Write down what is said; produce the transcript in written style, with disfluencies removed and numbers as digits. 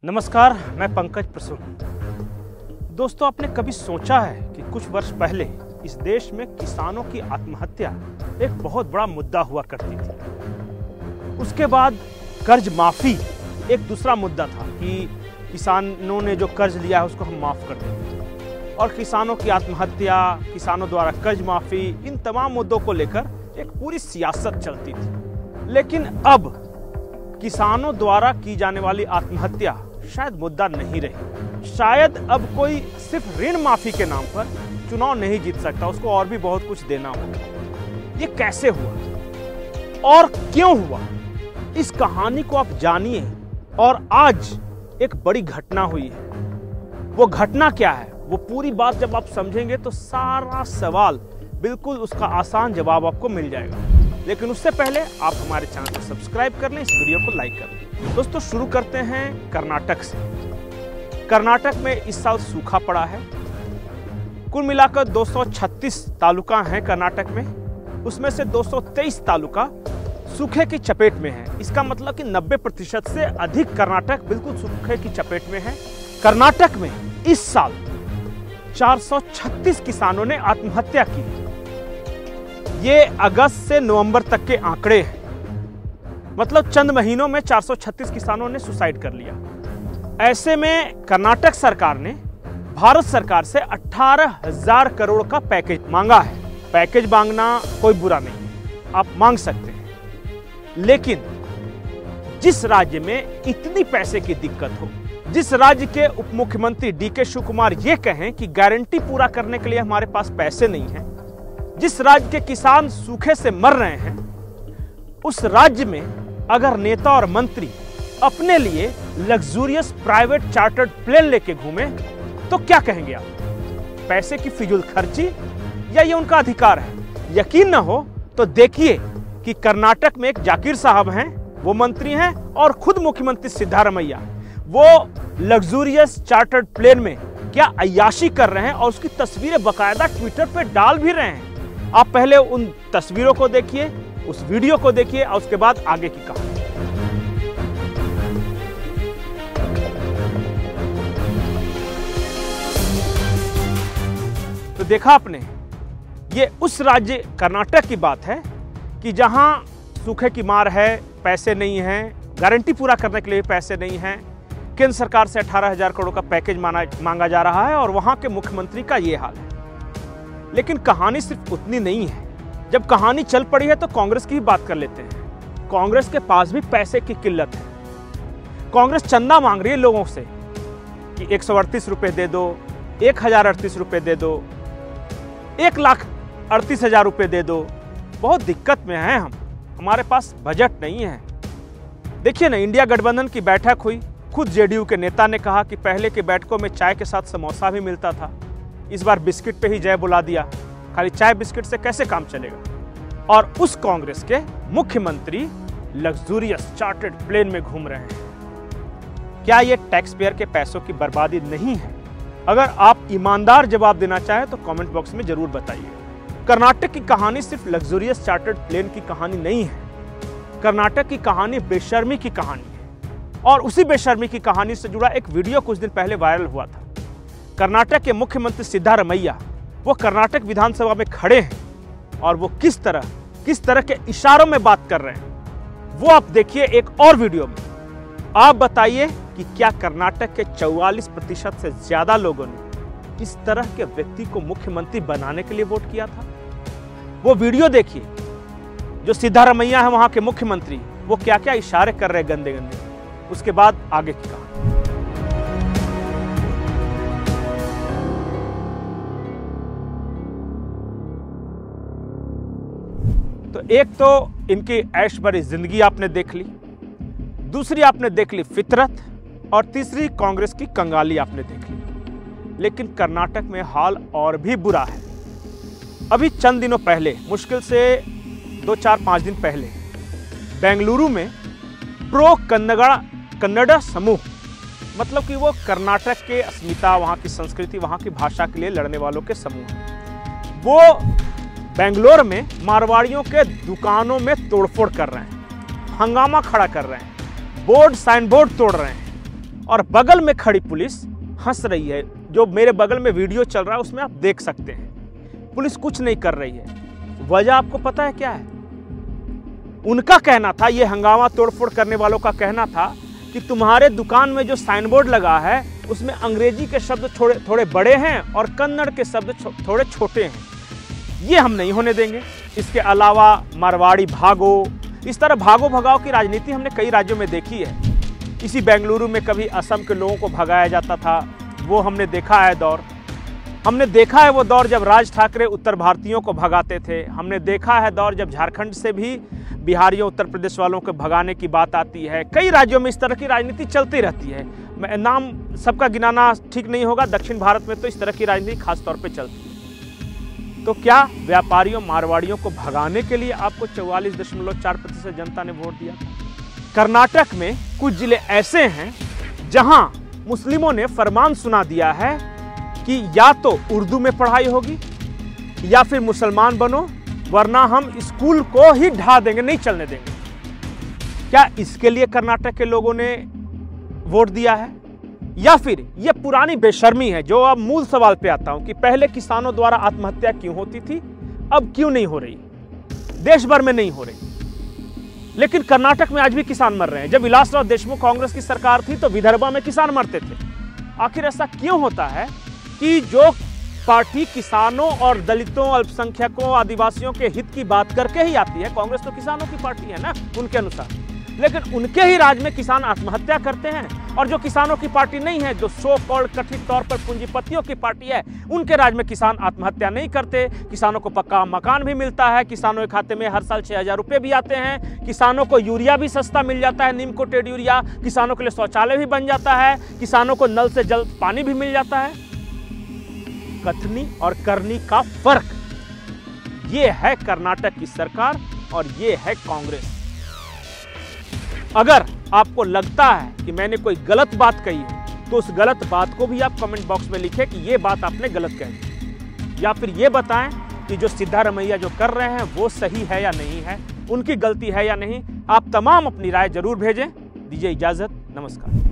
नमस्कार, मैं पंकज प्रसून। दोस्तों, आपने कभी सोचा है कि कुछ वर्ष पहले इस देश में किसानों की आत्महत्या एक बहुत बड़ा मुद्दा हुआ करती थी। उसके बाद कर्ज माफी एक दूसरा मुद्दा था कि किसानों ने जो कर्ज लिया है उसको हम माफ कर दें, और किसानों की आत्महत्या, किसानों द्वारा कर्ज माफी, इन तमाम मुद्दों को लेकर एक पूरी सियासत चलती थी। लेकिन अब किसानों द्वारा की जाने वाली आत्महत्या शायद मुद्दा नहीं रही। शायद अब कोई सिर्फ ऋण माफी के नाम पर चुनाव नहीं जीत सकता, उसको और भी बहुत कुछ देना होगा। ये कैसे हुआ और क्यों हुआ, इस कहानी को आप जानिए। और आज एक बड़ी घटना हुई है। वो घटना क्या है, वो पूरी बात जब आप समझेंगे तो सारा सवाल बिल्कुल उसका आसान जवाब आपको मिल जाएगा। लेकिन उससे पहले आप हमारे चैनल को सब्सक्राइब कर लें, इस वीडियो को लाइक कर लें। दोस्तों, शुरू करते हैं कर्नाटक से। कर्नाटक में इस साल सूखा पड़ा है। कुल मिलाकर 236 तालुका हैं कर्नाटक में। उसमें से 223 तालुका सूखे की चपेट में है। इसका मतलब कि 90% से अधिक कर्नाटक बिल्कुल सूखे की चपेट में है। कर्नाटक में इस साल 436 किसानों ने आत्महत्या की। ये अगस्त से नवंबर तक के आंकड़े हैं। मतलब चंद महीनों में 436 किसानों ने सुसाइड कर लिया। ऐसे में कर्नाटक सरकार ने भारत सरकार से 18,000 करोड़ का पैकेज मांगा है। पैकेज मांगना कोई बुरा नहीं है, आप मांग सकते हैं। लेकिन जिस राज्य में इतनी पैसे की दिक्कत हो, जिस राज्य के उप मुख्यमंत्री डीके शिव कुमार ये कहें कि गारंटी पूरा करने के लिए हमारे पास पैसे नहीं है, जिस राज्य के किसान सूखे से मर रहे हैं, उस राज्य में अगर नेता और मंत्री अपने लिए लग्जूरियस प्राइवेट चार्टर्ड प्लेन लेके घूमे तो क्या कहेंगे आप? पैसे की फिजूल खर्ची या ये उनका अधिकार है? यकीन ना हो तो देखिए कि कर्नाटक में एक जाकिर साहब हैं, वो मंत्री हैं, और खुद मुख्यमंत्री सिद्धारमैया, वो लग्जूरियस चार्टर्ड प्लेन में क्या अय्याशी कर रहे हैं और उसकी तस्वीरें बकायदा ट्विटर पे डाल भी रहे हैं। आप पहले उन तस्वीरों को देखिए, उस वीडियो को देखिए, और उसके बाद आगे की कहानी। तो देखा आपने, ये उस राज्य कर्नाटक की बात है कि जहां सूखे की मार है, पैसे नहीं है, गारंटी पूरा करने के लिए पैसे नहीं है। केंद्र सरकार से 18,000 करोड़ का पैकेज मांगा जा रहा है और वहां के मुख्यमंत्री का ये हाल है। लेकिन कहानी सिर्फ उतनी नहीं है। जब कहानी चल पड़ी है तो कांग्रेस की ही बात कर लेते हैं। कांग्रेस के पास भी पैसे की किल्लत है। कांग्रेस चंदा मांग रही है लोगों से कि 138 रुपए दे दो, 1038 रुपए दे दो, 1,38,000 रुपए दे दो। बहुत दिक्कत में हैं हम, हमारे पास बजट नहीं है। देखिए ना, इंडिया गठबंधन की बैठक हुई। खुद जेडीयू के नेता ने कहा कि पहले की बैठकों में चाय के साथ समोसा भी मिलता था, इस बार बिस्किट पे ही जय बुला दिया। खाली चाय बिस्किट से कैसे काम चलेगा? और उस कांग्रेस के मुख्यमंत्री लग्जूरियस चार्टर्ड प्लेन में घूम रहे हैं। क्या ये टैक्स पेयर के पैसों की बर्बादी नहीं है? अगर आप ईमानदार जवाब देना चाहें तो कमेंट बॉक्स में जरूर बताइए। कर्नाटक की कहानी सिर्फ लग्जूरियस चार्टर्ड प्लेन की कहानी नहीं है। कर्नाटक की कहानी बेशर्मी की कहानी है। और उसी बेशर्मी की कहानी से जुड़ा एक वीडियो कुछ दिन पहले वायरल हुआ था। कर्नाटक के मुख्यमंत्री सिद्धारमैया, वो कर्नाटक विधानसभा में खड़े हैं और वो किस तरह के इशारों में बात कर रहे हैं, वो आप देखिए एक और वीडियो में। आप बताइए कि क्या कर्नाटक के 44% से ज्यादा लोगों ने इस तरह के व्यक्ति को मुख्यमंत्री बनाने के लिए वोट किया था? वो वीडियो देखिए, जो सिद्धारमैया है वहां के मुख्यमंत्री, वो क्या क्या इशारे कर रहे हैं गंदे गंदे। उसके बाद आगे की कहानी। तो एक तो इनकी ऐश भरी जिंदगी आपने देख ली, दूसरी आपने देख ली फितरत, और तीसरी कांग्रेस की कंगाली आपने देख ली। लेकिन कर्नाटक में हाल और भी बुरा है। अभी चंद दिनों पहले, मुश्किल से 2, 4, 5 दिन पहले, बेंगलुरु में प्रो कन्नड़ा समूह, मतलब कि वो कर्नाटक के अस्मिता, वहाँ की संस्कृति, वहाँ की भाषा के लिए लड़ने वालों के समूह, वो बेंगलोर में मारवाड़ियों के दुकानों में तोड़फोड़ कर रहे हैं, हंगामा खड़ा कर रहे हैं, बोर्ड साइन बोर्ड तोड़ रहे हैं और बगल में खड़ी पुलिस हंस रही है। जो मेरे बगल में वीडियो चल रहा है उसमें आप देख सकते हैं, पुलिस कुछ नहीं कर रही है। वजह आपको पता है क्या है? उनका कहना था, ये हंगामा तोड़फोड़ करने वालों का कहना था कि तुम्हारे दुकान में जो साइन बोर्ड लगा है उसमें अंग्रेजी के शब्द थोड़े बड़े हैं और कन्नड़ के शब्द थोड़े छोटे हैं, ये हम नहीं होने देंगे। इसके अलावा मारवाड़ी भागो, इस तरह भागो भगाओ की राजनीति हमने कई राज्यों में देखी है। इसी बेंगलुरु में कभी असम के लोगों को भगाया जाता था, वो हमने देखा है दौर। हमने देखा है वो दौर जब राज ठाकरे उत्तर भारतीयों को भगाते थे। हमने देखा है दौर जब झारखंड से भी बिहारियों उत्तर प्रदेश वालों को भगाने की बात आती है। कई राज्यों में इस तरह की राजनीति चलती रहती है। मैं नाम सबका गिनाना ठीक नहीं होगा, दक्षिण भारत में तो इस तरह की राजनीति खास तौर पे चलती है। तो क्या व्यापारियों मारवाड़ियों को भगाने के लिए आपको 44.4% जनता ने वोट दिया? कर्नाटक में कुछ जिले ऐसे हैं जहां मुस्लिमों ने फरमान सुना दिया है कि या तो उर्दू में पढ़ाई होगी या फिर मुसलमान बनो, वरना हम स्कूल को ही ढा देंगे, नहीं चलने देंगे। क्या इसके लिए कर्नाटक के लोगों ने वोट दिया है? या फिर ये पुरानी बेशर्मी है? जो अब मूल सवाल पे आता हूं कि पहले किसानों द्वारा आत्महत्या क्यों होती थी, अब क्यों नहीं हो रही? देश भर में नहीं हो रही, लेकिन कर्नाटक में आज भी किसान मर रहे हैं। जब विलासराव देशमुख कांग्रेस की सरकार थी तो विदर्भा में किसान मरते थे। आखिर ऐसा क्यों होता है कि जो पार्टी किसानों और दलितों, अल्पसंख्यकों, आदिवासियों के हित की बात करके ही आती है, कांग्रेस तो किसानों की पार्टी है ना उनके अनुसार, लेकिन उनके ही राज में किसान आत्महत्या करते हैं। और जो किसानों की पार्टी नहीं है, जो सो कॉल्ड कथित तौर पर पूंजीपतियों की पार्टी है, उनके राज में किसान आत्महत्या नहीं करते। किसानों को पक्का मकान भी मिलता है, किसानों के खाते में हर साल 6,000 रुपये भी आते हैं, किसानों को यूरिया भी सस्ता मिल जाता है, नीम कोटेड यूरिया, किसानों के लिए शौचालय भी बन जाता है, किसानों को नल से जल पानी भी मिल जाता है। कथनी और करनी का फर्क, ये है कर्नाटक की सरकार और ये है कांग्रेस। अगर आपको लगता है कि मैंने कोई गलत बात कही है तो उस गलत बात को भी आप कमेंट बॉक्स में लिखें कि ये बात आपने गलत कही, या फिर ये बताएं कि जो सिद्धारमैया जो कर रहे हैं वो सही है या नहीं है, उनकी गलती है या नहीं। आप तमाम अपनी राय जरूर भेजें। दीजिए इजाजत, नमस्कार।